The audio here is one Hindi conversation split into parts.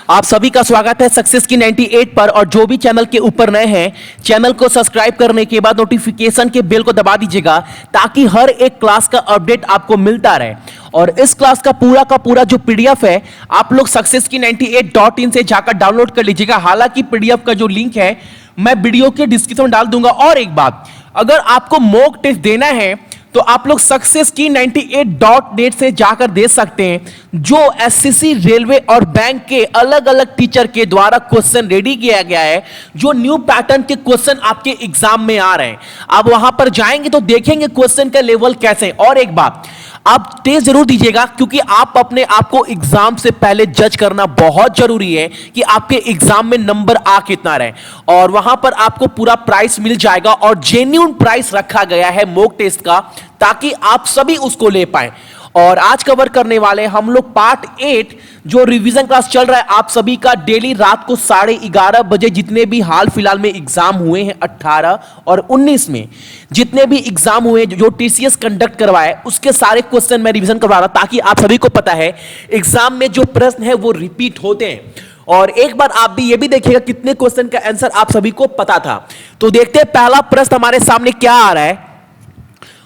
आप सभी का स्वागत है सक्सेस की 98 पर। और जो भी चैनल के ऊपर नए हैं, चैनल को सब्सक्राइब करने के बाद नोटिफिकेशन के बेल को दबा दीजिएगा ताकि हर एक क्लास का अपडेट आपको मिलता रहे। और इस क्लास का पूरा जो पीडीएफ है आप लोग सक्सेस की 98.in से जाकर डाउनलोड कर लीजिएगा। हालांकि पीडीएफ का जो लिंक है मैं वीडियो के डिस्क्रिप्शन में डाल दूंगा। और एक बात, अगर आपको मॉक टेस्ट देना है तो आप लोग सक्सेस की 98.net से जाकर दे सकते हैं। जो एसएससी, रेलवे और बैंक के अलग अलग टीचर के द्वारा क्वेश्चन रेडी किया गया है, जो न्यू पैटर्न के क्वेश्चन आपके एग्जाम में आ रहे हैं, आप वहां पर जाएंगे तो देखेंगे क्वेश्चन का लेवल कैसे है। और एक बात, आप टेस्ट जरूर दीजिएगा क्योंकि आप अपने आप को एग्जाम से पहले जज करना बहुत जरूरी है कि आपके एग्जाम में नंबर आ कितना रहे। और वहां पर आपको पूरा प्राइस मिल जाएगा और जेन्युइन प्राइस रखा गया है मॉक टेस्ट का, ताकि आप सभी उसको ले पाएं। और आज कवर करने वाले हम लोग पार्ट 8 जो रिवीजन क्लास चल रहा है आप सभी का डेली रात को 11:30 बजे जितने भी हाल फिलहाल में एग्जाम हुए हैं 18 और 19 में जितने भी एग्जाम हुए जो टीसीएस कंडक्ट करवाए उसके सारे क्वेश्चन मैं रिवीजन करवा रहा, ताकि आप सभी को पता है एग्जाम में जो प्रश्न है वो रिपीट होते हैं। और एक बार आप भी ये भी देखिएगा कितने क्वेश्चन का आंसर आप सभी को पता था। तो देखते हैं पहला प्रश्न हमारे सामने क्या आ रहा है।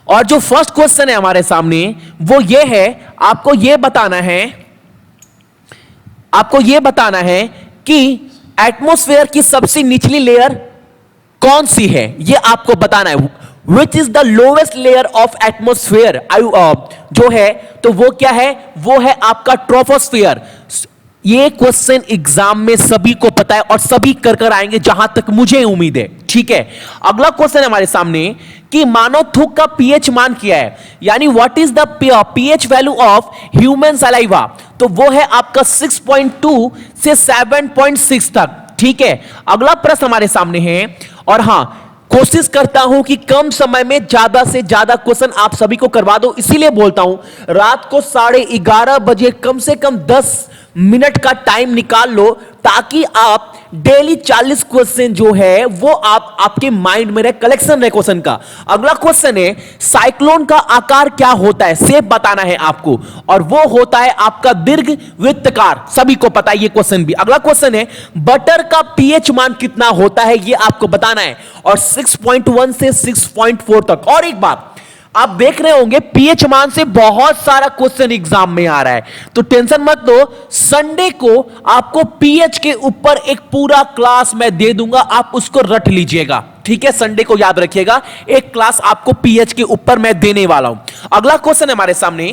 और जो फर्स्ट क्वेश्चन है हमारे सामने वो ये है, आपको ये बताना है कि एटमॉस्फेयर की सबसे निचली लेयर कौन सी है, ये आपको बताना है। Which is the lowest layer of atmosphere जो है, तो वो क्या है, वो है आपका ट्रोपोस्फेयर। ये क्वेश्चन एग्जाम में सभी को पता है और सभी कर आएंगे जहां तक मुझे उम्मीद है। ठीक है, अगला क्वेश्चन है हमारे सामने कि मानव थूक का पीएच मान क्या है, यानी what is the pH value of human saliva, तो वो है आपका 6.2 से 7.6 तक। ठीक है, अगला प्रश्न हमारे सामने है। और हां, कोशिश करता हूं कि कम समय में ज्यादा से ज्यादा क्वेश्चन आप सभी को करवा दो, इसीलिए बोलता हूं रात को 11:30 बजे कम से कम 10 मिनट का टाइम निकाल लो, ताकि आप डेली 40 क्वेश्चन जो है वो आपके माइंड में रहे, कलेक्शन रहे क्वेश्चन का। अगला क्वेश्चन है साइक्लोन का आकार क्या होता है, शेप बताना है आपको, और वो होता है आपका दीर्घ वृत्ताकार, सभी को पता है ये क्वेश्चन भी। अगला क्वेश्चन है बटर का पीएच मान कितना होता है, ये आपको बताना है, और 6.1 से 6.4 तक। और एक बात, आप देख रहे होंगे पीएच मान से बहुत सारा क्वेश्चन एग्जाम में आ रहा है, तो टेंशन मत लो, संडे को आपको पीएच के ऊपर एक पूरा क्लास मैं दे दूंगा, आप उसको रट लीजिएगा। ठीक है, संडे को याद रखिएगा, एक क्लास आपको पीएच के ऊपर मैं देने वाला हूं। अगला क्वेश्चन है हमारे सामने,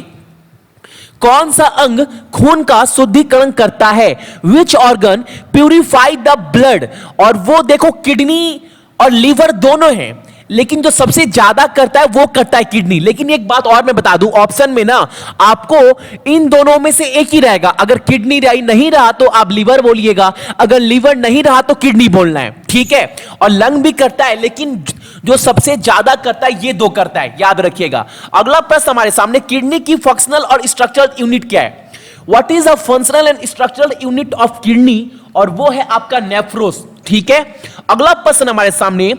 कौन सा अंग खून का शुद्धिकरण करता है, which organ purify the blood, और वो देखो किडनी और लीवर दोनों हैं, लेकिन जो सबसे ज्यादा करता है वो करता है किडनी। लेकिन एक बात और मैं बता दूं, ऑप्शन में ना आपको इन दोनों में से एक ही रहेगा, अगर किडनी नहीं रहा तो आप लीवर बोलिएगा, अगर लीवर नहीं रहा तो किडनी बोलना है। ठीक है, और लंग भी करता है, लेकिन जो सबसे ज्यादा करता है ये दो करता है, याद रखिएगा। अगला प्रश्न हमारे सामने, किडनी की फंक्शनल और स्ट्रक्चरल यूनिट क्या है, what is a functional and structural unit of kidney, और वो है आपका नेफ्रोस। ठीक है, अगला प्रश्न हमारे सामने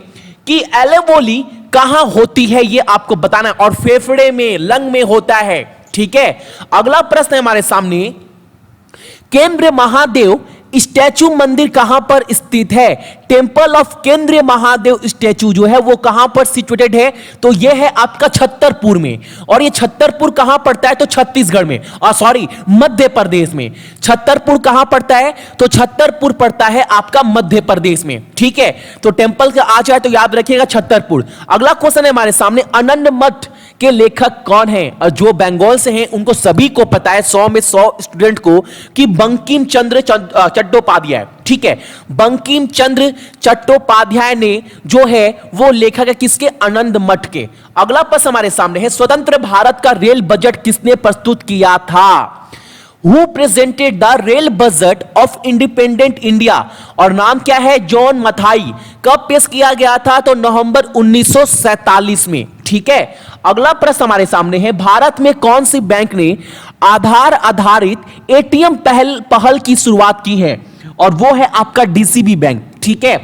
कि एलेवोली कहां होती है, ये आपको बताना है, और फेफड़े में, लंग में होता है। ठीक है, अगला प्रश्न है हमारे सामने, केंद्र महादेव स्टैचू मंदिर कहां पर स्थित है, टेंपल ऑफ केंद्रीय महादेव स्टैचू जो है वो कहां पर सिचुएटेड है, तो यह है आपका छतरपुर में। और ये छतरपुर कहां पड़ता है, तो छत्तीसगढ़ में, सॉरी मध्य प्रदेश में। छतरपुर कहां पड़ता है, तो छतरपुर पड़ता है आपका मध्य प्रदेश में। ठीक है, तो टेंपल का आ जाए तो याद रखिएगा छतरपुर। अगला क्वेश्चन है हमारे सामने, आनंद मठ के लेखक कौन है, और जो बंगाल से हैं उनको सभी को पता है, 100 में 100 स्टूडेंट को, कि बंकिम चंद्र चट्टोपाध्याय। ठीक है, बंकिम चंद्र चट्टोपाध्याय ने जो है वो लेखक है किसके, आनंद मठ के। अगला प्रश्न हमारे सामने है, स्वतंत्र भारत का रेल बजट किसने प्रस्तुत किया था, Who presented the rail budget of independent India, और नाम क्या है, जॉन मथाई। कब पेश किया गया था, तो नवंबर 1947 में। ठीक है, अगला प्रश्न हमारे सामने है, भारत में कौन सी बैंक ने आधार आधारित एटीएम पहल की शुरुआत की है, और वो है आपका डीसीबी बैंक। ठीक है,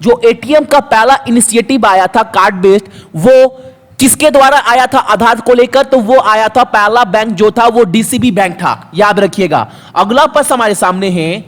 जो एटीएम का पहला इनिशिएटिव आया था कार्ड बेस्ड, वो किसके द्वारा आया था आधार को लेकर, तो वो आया था, पहला बैंक जो था वो डीसीबी बैंक था, याद रखिएगा। अगला प्रश्न हमारे सामने है,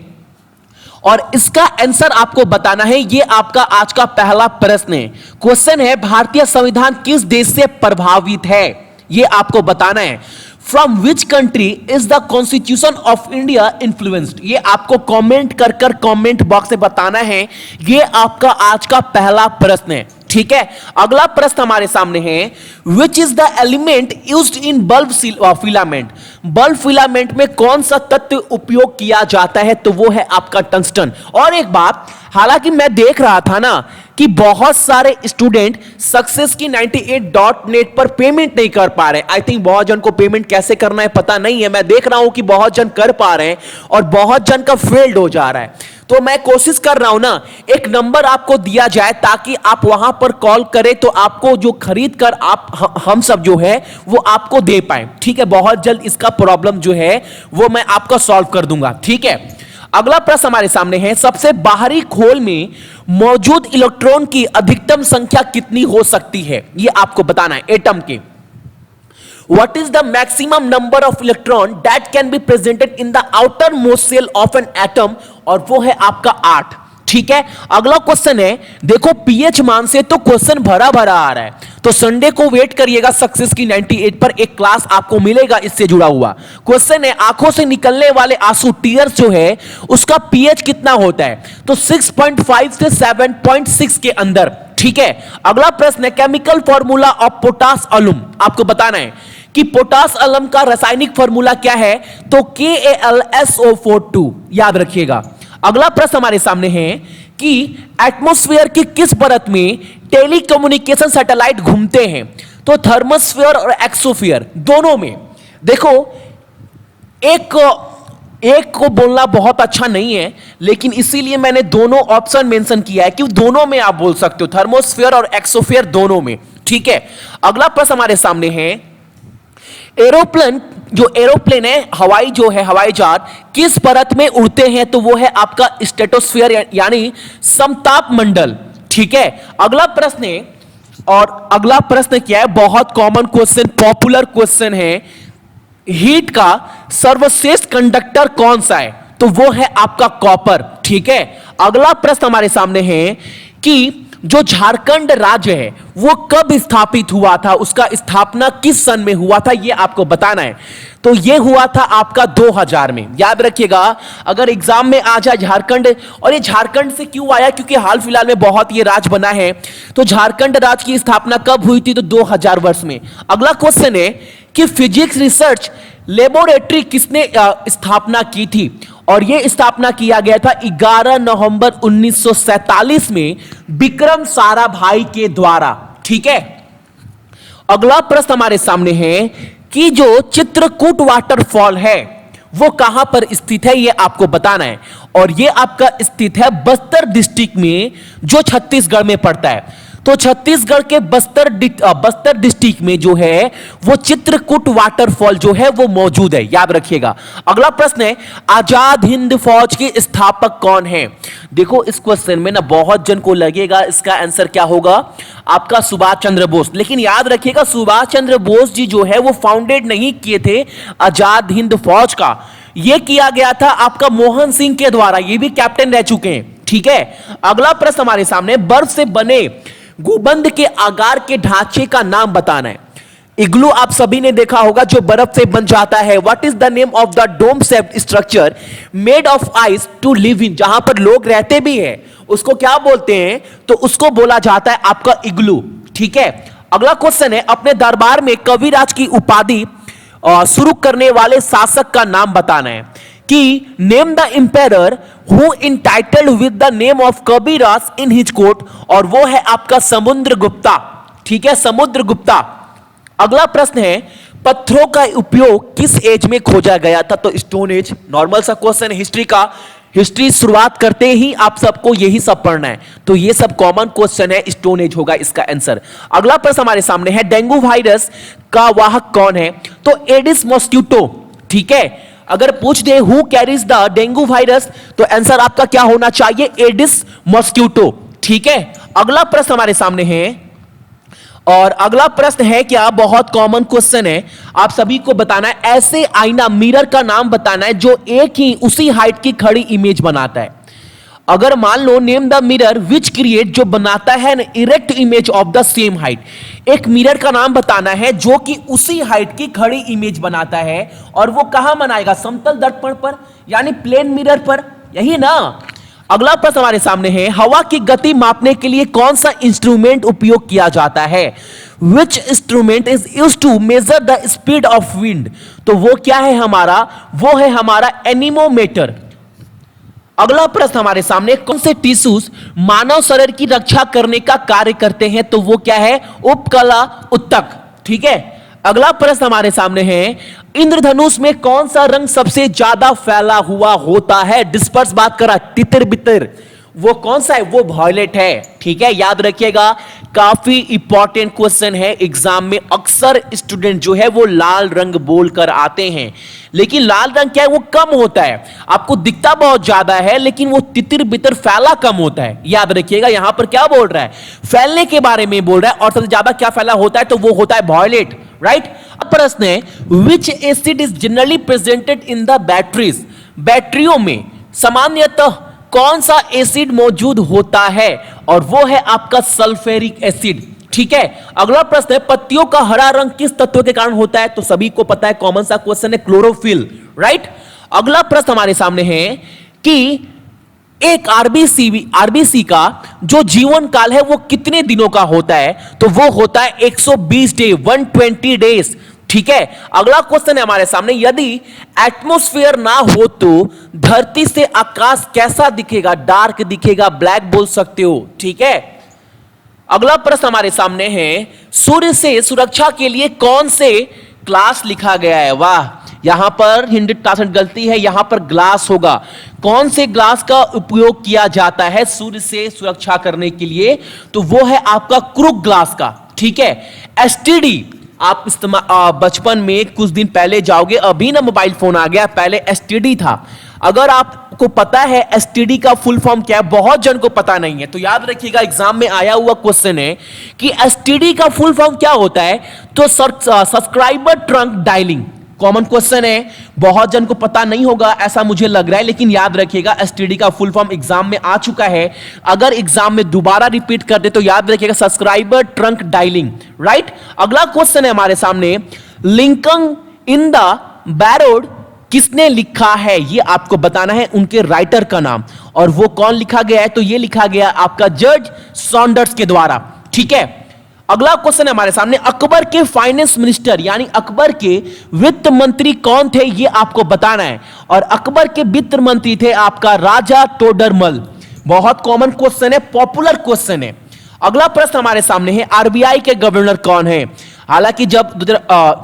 और इसका आंसर आपको बताना है। ये आपका आज का पहला प्रश्न है। क्वेश्चन है भारतीय संविधान किस देश से प्रभावित है, ये आपको बताना है। From which country is the constitution of India influenced, ये आपको कमेंट कर कमेंट बॉक्स में बताना है। ये आपका आज का पहला प्रश्न है, ठीक है। अगला प्रश्न हमारे सामने है, which is the element used in bulb filament, bulb filament में कौन सा तत्व उपयोग किया जाता है, तो वो है आपका टंगस्टन। और एक बात, हालांकि मैं देख रहा था ना कि बहुत सारे स्टूडेंट सक्सेस की 98.net पर पेमेंट नहीं कर पा रहे। आई थिंक बहुत जन को पेमेंट कैसे करना है पता नहीं है। मैं देख रहा हूं कि बहुत जन कर पा रहे हैं और बहुत जन का फेल्ड हो जा रहा है। तो मैं कोशिश कर रहा हूं ना, एक नंबर आपको दिया जाए ताकि आप वहां पर कॉल करें तो आपको जो खरीद कर आप हम सब जो है वो आपको दे पाए, ठीक है। बहुत जल्द इसका प्रॉब्लम जो है वो मैं आपका सॉल्व कर दूंगा, ठीक है। अगला प्रश्न हमारे सामने है, सबसे बाहरी खोल में मौजूद इलेक्ट्रॉन की अधिकतम संख्या कितनी हो सकती है, ये आपको बताना है एटम के। What is the maximum number of electron that can be presented in the outermost shell of an atom, और वो है आपका 8, ठीक है। अगला क्वेश्चन है, देखो पीएच मान से तो क्वेश्चन भरा भरा आ रहा है, तो संडे को वेट करिएगा सक्सेस की 98 पर, एक क्लास आपको मिलेगा इससे जुड़ा हुआ। क्वेश्चन है, आंखों से निकलने वाले आंसू टीयर्स जो है उसका पीएच कितना होता है, तो 6.5 से 7.6 के अंदर, ठीक है। अगला प्रश्न है, केमिकल फॉर्मूला ऑफ पोटास अलुम, आपको बताना है कि पोटास अलम का रासायनिक फॉर्मूला क्या है, तो KAlSO42, याद रखिएगा। अगला प्रश्न हमारे सामने है कि एटमॉस्फेयर की किस परत में टेलीकम्युनिकेशन सैटेलाइट घूमते हैं, तो थर्मोस्फेयर और एक्सोस्फेयर दोनों में। देखो एक को बोलना बहुत अच्छा नहीं है, लेकिन इसीलिए मैंने दोनों ऑप्शन मेंशन किया है कि दोनों में आप बोल सकते हो, थर्मोस्फेयर और एक्सोस्फेयर दोनों में, ठीक है। अगला प्रश्न हमारे सामने है, एरोप्लेन है, हवाई जहाज किस परत में उड़ते हैं, तो वो है आपका स्ट्रेटोस्फीयर यानी समताप मंडल, ठीक है। अगला प्रश्न है, और अगला प्रश्न क्या है, बहुत कॉमन क्वेश्चन, पॉपुलर क्वेश्चन है, हीट का सर्वश्रेष्ठ कंडक्टर कौन सा है, तो वो है आपका कॉपर, ठीक है। अगला प्रश्न हमारे सामने है कि जो झारखंड राज्य है वो कब स्थापित हुआ था, उसका स्थापना किस सन में हुआ था, ये आपको बताना है। तो ये हुआ था आपका 2000 में, याद रखिएगा। अगर एग्जाम में आ जाए झारखंड, और ये झारखंड से क्यों आया, क्योंकि हाल फिलहाल में बहुत ये राज्य बना है, तो झारखंड राज्य की स्थापना कब हुई थी, तो 2000 वर्ष में। अगला क्वेश्चन है कि फिजिक्स रिसर्च लेबोरेटरी किसने स्थापना की थी, और यह स्थापना किया गया था 11 नवंबर 1947 में विक्रम साराभाई के द्वारा, ठीक है। अगला प्रश्न हमारे सामने है कि जो चित्रकूट वाटरफॉल है वो कहां पर स्थित है, यह आपको बताना है, और यह आपका स्थित है बस्तर डिस्ट्रिक्ट में, जो छत्तीसगढ़ में पड़ता है। तो छत्तीसगढ़ के बस्तर डिस्ट्रिक्ट में जो है वो चित्रकूट वाटरफॉल जो है वो मौजूद है, याद रखिएगा। अगला प्रश्न है, आजाद हिंद फौज के स्थापक कौन है। देखो इस क्वेश्चन में ना बहुत जन को लगेगा इसका आंसर क्या होगा, आपका सुभाष चंद्र बोस, लेकिन याद रखिएगा सुभाष चंद्र बोस जी जो है वो फाउंडेड नहीं किए थे आजाद हिंद फौज का, ये किया गया था आपका मोहन सिंह के द्वारा, ये भी कैप्टन रह चुके हैं, ठीक है। अगला प्रश्न हमारे सामने, बर्फ से बने गुंबद के आकार के ढांचे का नाम बताना है। इग्लू आप सभी ने देखा होगा जो बर्फ से बन जाता है। What is the name of the dome shaped structure made of ice to live in, जहां पर लोग रहते भी हैं उसको क्या बोलते हैं, तो उसको बोला जाता है आपका इग्लू, ठीक है। अगला क्वेश्चन है, अपने दरबार में कविराज की उपाधि शुरू करने वाले शासक का नाम बताना है कि name the empire who entitled with the name of Kabiraj in his court, और वो है आपका समुद्रगुप्ता, ठीक है, समुद्रगुप्ता। अगला प्रश्न है, पत्थरों का उपयोग किस एज में खोजा गया था, तो स्टोन एज। नॉर्मल सा क्वेश्चन हिस्ट्री का, हिस्ट्री शुरुआत करते ही आप सबको यही सब पढ़ना है, तो ये सब कॉमन क्वेश्चन है, स्टोन एज होगा इसका आंसर। अगला प्रश्न हमारे सामने है, डेंगू वायरस का वाहक कौन है, तो एडिस मॉस्किटो, ठीक है। अगर पूछ दे who carries the dengue virus, तो आंसर आपका क्या होना चाहिए, एडिस मॉस्किटो, ठीक है। अगला प्रश्न हमारे सामने है, और अगला प्रश्न है क्या, बहुत कॉमन क्वेश्चन है, आप सभी को बताना है, ऐसे आईना मिरर का नाम बताना है जो एक ही उसी हाइट की खड़ी इमेज बनाता है। अगर मान लो name the mirror which create, जो बनाता है an erect image of the same height, एक मिरर का नाम बताना है जो कि उसी हाइट की खड़ी इमेज बनाता है, और वो कहां बनाएगा, समतल दर्पण पर यानी प्लेन मिरर पर, यही ना। अगला प्रश्न हमारे सामने है, हवा की गति मापने के लिए कौन सा इंस्ट्रूमेंट उपयोग किया जाता है, which instrument is used to measure the speed of wind, तो वो क्या है हमारा, वो है हमारा एनीमोमीटर। अगला प्रश्न हमारे सामने, कौन से टिश्यूज मानव शरीर की रक्षा करने का कार्य करते हैं, तो वो क्या है, उपकला उत्तक, ठीक है। अगला प्रश्न हमारे सामने है, इंद्रधनुष में कौन सा रंग सबसे ज्यादा फैला हुआ होता है, डिस्पर्स बात करा, तितर बितर, वो कौन सा है, वो वॉयलेट है, ठीक है। याद रखिएगा, काफी इंपॉर्टेंट क्वेश्चन है, एग्जाम में अक्सर स्टूडेंट जो है वो लाल रंग बोलकर आते हैं, लेकिन लाल रंग क्या है, वो कम होता है, आपको दिखता बहुत ज्यादा है लेकिन वो तितर बितर फैला कम होता है। याद रखिएगा, यहां पर क्या बोल रहा है, फैलने के बारे में बोल रहा है, और सबसे ज्यादा क्या फैला होता है, तो वो होता है वॉयलेट, राइट। अब प्रश्न है, विच acid is generally presented in the batteries, बैटरियों में सामान्यतः कौन सा एसिड मौजूद होता है, और वो है आपका सल्फ्यूरिक एसिड, ठीक है। अगला प्रश्न है, पत्तियों का हरा रंग किस तत्व के कारण होता है, तो सभी को पता है, कॉमन सा क्वेश्चन है, क्लोरोफिल, राइट। अगला प्रश्न हमारे सामने है कि एक आरबीसी का जो जीवन काल है वो कितने दिनों का होता है, तो वो होता है 120 डे, 120 डेज, ठीक है। अगला क्वेश्चन है हमारे सामने, यदि एटमॉस्फेयर ना हो तो धरती से आकाश कैसा दिखेगा, डार्क दिखेगा, ब्लैक बोल सकते हो, ठीक है। अगला प्रश्न हमारे सामने है, सूर्य से सुरक्षा के लिए कौन से ग्लास लिखा गया है, वाह, यहां पर 100% गलती है, यहां पर ग्लास होगा। कौन से ग्लास का उपयोग किया जाता है सूर्य से सुरक्षा करने के लिए, तो वो है आपका क्रूक ग्लास का, ठीक है। एसटीडी आप इस्तेमाल बचपन में कुछ दिन पहले जाओगे, अभी ना मोबाइल फोन आ गया, पहले एसटीडी था। अगर आपको पता है एसटीडी का फुल फॉर्म क्या है, बहुत जन को पता नहीं है, तो याद रखिएगा, एग्जाम में आया हुआ क्वेश्चन है कि एसटीडी का फुल फॉर्म क्या होता है, तो subscriber trunk dialling, common question है, बहुत जन को पता नहीं होगा ऐसा मुझे लग रहा है, लेकिन याद रखिएगा एसटीडी का फुल फॉर्म एग्जाम में आ चुका है, अगर एग्जाम में दोबारा रिपीट कर दे तो याद रखिएगा सब्सक्राइबर ट्रंक डायलिंग, राइट। अगला क्वेश्चन है हमारे सामने, लिंकन इन द बैरोड किसने लिखा है, ये आपको बताना है, उनके राइटर का नाम, और वो कौन लिखा गया है, तो ये लिखा गया आपका जॉर्ज सॉन्डर्स के द्वारा, ठीक है। अगला क्वेश्चन है हमारे सामने, अकबर के फाइनेंस मिनिस्टर यानी अकबर के वित्त मंत्री कौन थे, ये आपको बताना है, और अकबर के वित्त मंत्री थे आपका राजा तोडरमल, बहुत कॉमन क्वेश्चन है, पॉपुलर क्वेश्चन है। अगला प्रश्न हमारे सामने है, आरबीआई के गवर्नर कौन है, हालांकि जब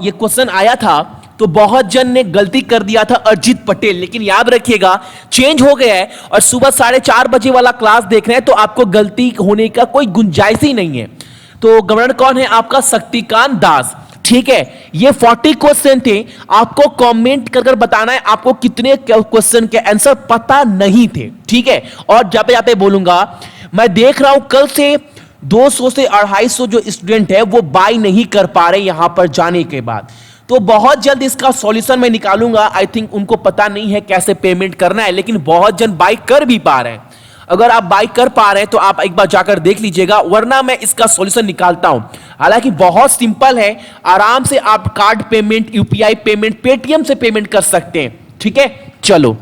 ये क्वेश्चन आया था तो बहुत जन ने गलती कर दिया था, अरजीत पटेल, लेकिन याद रखिएगा चेंज हो गया है, और सुबह 4:30 बजे वाला क्लास देख रहे हैं, तो आपको गलती होने का कोई गुंजाइश ही नहीं है। तो गवर्नर कौन है आपका, शक्तिकांत दास, ठीक है। ये 40 क्वेश्चन थे, आपको कमेंट कर बताना है आपको कितने क्वेश्चन के आंसर पता नहीं थे, ठीक है। और जाते जाते बोलूंगा, मैं देख रहा हूं कल से 200 से 250 जो स्टूडेंट है वो बाय नहीं कर पा रहे यहां पर जाने के बाद, तो बहुत जल्द इसका सॉल्यूशन मैं निकालूंगा। आई थिंक उनको पता नहीं है कैसे पेमेंट करना है, लेकिन बहुत जन बाय कर भी पा रहे हैं। अगर आप बाय कर पा रहे हैं तो आप एक बार जाकर देख लीजिएगा, वरना मैं इसका सॉल्यूशन निकालता हूं। हालांकि बहुत सिंपल है, आराम से आप card payment, UPI payment, Paytm से पेमेंट कर सकते हैं, ठीक है। चलो